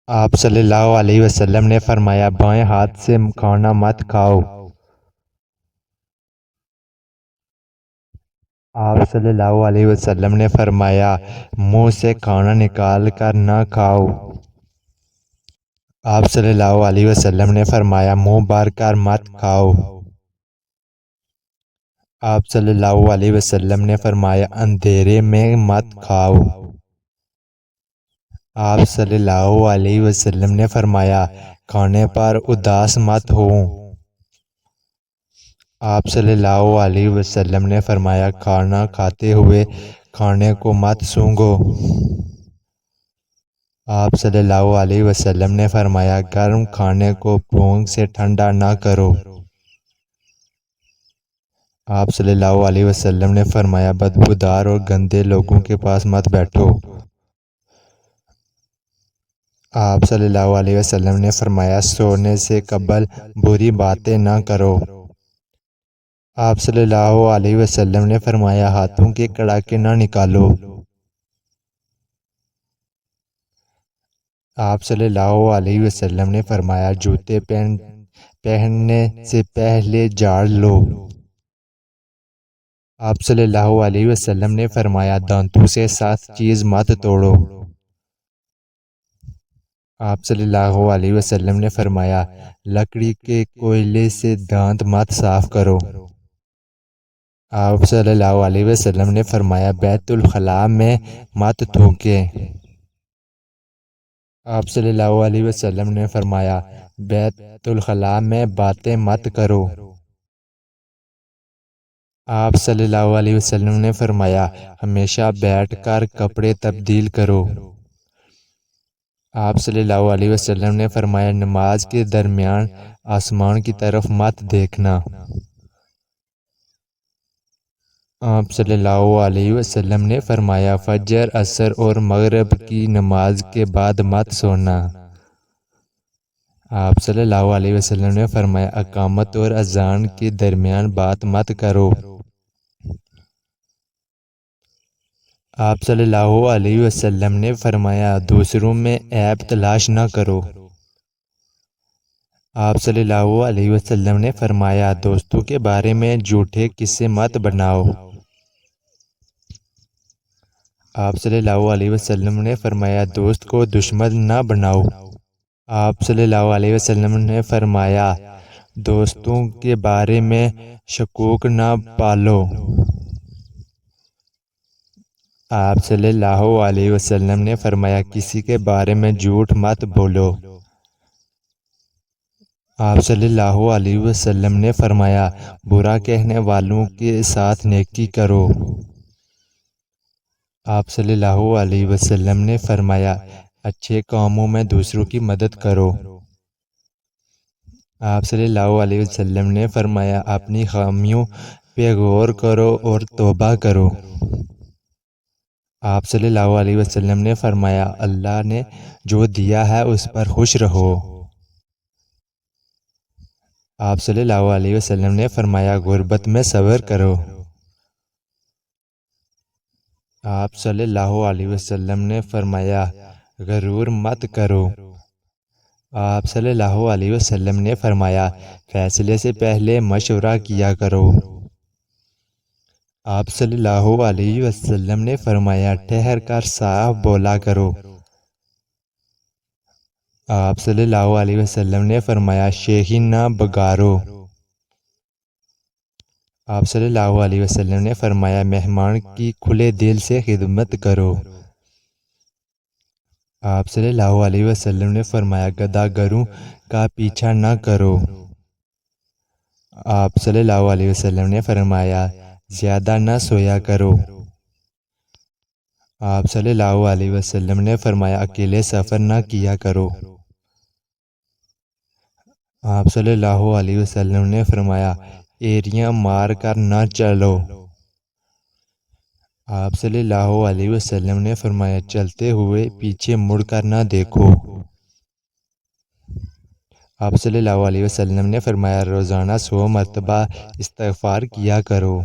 آپ صلی اللہ علیہ وسلم نے فرمایا بائیں ہاتھ سے کھانا مت کھاؤ۔ آپ صلی اللہ علیہ وسلم نے فرمایا منہ سے کھانا نکال کر نہ کھاؤ۔ آپ صلی اللہ علیہ وسلم نے فرمایا منہ بھر کر مت کھاؤ۔ آپ صلی اللہ علیہ وسلم نے فرمایا اندھیرے میں مت کھاؤ۔ آپ صلی اللہ علیہ وسلم نے فرمایا کھانے پر اداس مت ہو۔ آپ صلی اللہ علیہ وسلم نے فرمایا کھانا کھاتے ہوئے کھانے کو مت سونگھو۔ آپ صلی اللہ علیہ وسلم نے فرمایا گرم کھانے کو پھونک سے ٹھنڈا نہ کرو۔ آپ صلی اللہ علیہ وسلم نے فرمایا بدبودار اور گندے لوگوں کے پاس مت بیٹھو۔ آپ صلی اللہ علیہ وسلم نے فرمایا سونے سے قبل بری باتیں نہ کرو۔ آپ صلی اللہ علیہ وسلم نے فرمایا ہاتھوں کے کڑاکے نہ نکالو۔ آپ صلی اللہ علیہ وسلم نے فرمایا جوتے پہننے سے پہلے جھاڑ لو۔ آپ صلی اللہ علیہ وسلم نے فرمایا دانتوں سے 7 چیز مت توڑو۔ آپ صلی اللہ علیہ وسلم نے فرمایا لکڑی کے کوئلے سے دانت مت صاف کرو۔ آپ صلی اللہ علیہ وسلم نے فرمایا بیت الخلاء میں مت تھوکیں۔ آپ صلی اللہ علیہ وسلم نے فرمایا بیت الخلاء میں باتیں مت کرو۔ آپ صلی اللہ علیہ وسلم نے فرمایا ہمیشہ بیٹھ کر کپڑے تبدیل کرو۔ آپ صلی اللہ علیہ وسلم نے فرمایا نماز کے درمیان آسمان کی طرف مت دیکھنا۔ آپ صلی اللہ علیہ وسلم نے فرمایا فجر عصر اور مغرب کی نماز کے بعد مت سونا۔ آپ صلی اللہ علیہ وسلم نے فرمایا اقامت اور اذان کے درمیان بات مت کرو۔ آپ صلی اللہ علیہ وسلم نے فرمایا دوسروں میں عیب تلاش نہ کرو۔ آپ صلی اللہ علیہ وسلم نے فرمایا دوستوں کے بارے میں جھوٹے قصے مت بناؤ۔ آپ صلی اللہ علیہ وسلم نے فرمایا دوست کو دشمن نہ بناؤ۔ آپ صلی اللہ علیہ وسلم نے فرمایا دوستوں کے بارے میں شکوک نہ پالو۔ آپ صلی اللہ علیہ وسلم نے فرمایا کسی کے بارے میں جھوٹ مت بولو۔ آپ صلی اللہ علیہ وسلم نے فرمایا برا کہنے والوں کے ساتھ نیکی کرو۔ آپ صلی اللہ علیہ وسلم نے فرمایا اچھے کاموں میں دوسروں کی مدد کرو۔ آپ صلی اللہ علیہ وسلم نے فرمایا اپنی خامیوں پہ غور کرو اور توبہ کرو۔ آپ صلی اللہ علیہ وسلم نے فرمایا اللہ نے جو دیا ہے اس پر خوش رہو۔ آپ صلی اللہ علیہ وسلم نے فرمایا غربت میں صبر کرو۔ آپ صلی اللہ علیہ وسلم نے فرمایا غرور مت کرو۔ آپ صلی اللہ علیہ وسلم نے فرمایا فیصلے سے پہلے مشورہ کیا کرو۔ آپ صلی اللہ علیہ وسلم نے فرمایا ٹھہر کر صاف بولا کرو۔ آپ صلی اللہ علیہ وسلم نے فرمایا شیخی نہ بگاڑو۔ آپ صلی اللہ علیہ وسلم نے فرمایا مہمان کی کھلے دل سے خدمت کرو۔ آپ صلی اللہ علیہ وسلم نے فرمایا گدھا گروں کا پیچھا نہ کرو۔ آپ صلی اللہ علیہ وسلم نے فرمایا زیادہ نہ سویا کرو۔ آپ صلی اللہ علیہ وسلم نے فرمایا اکیلے سفر نہ کیا کرو۔ آپ صلی اللہ علیہ وسلم نے فرمایا ایریاں مار کر نہ چلو۔ آپ صلی اللہ علیہ وسلم نے فرمایا چلتے ہوئے پیچھے مڑ کر نہ دیکھو۔ آپ صلی اللہ علیہ وسلم نے فرمایا روزانہ 100 مرتبہ استغفار کیا کرو۔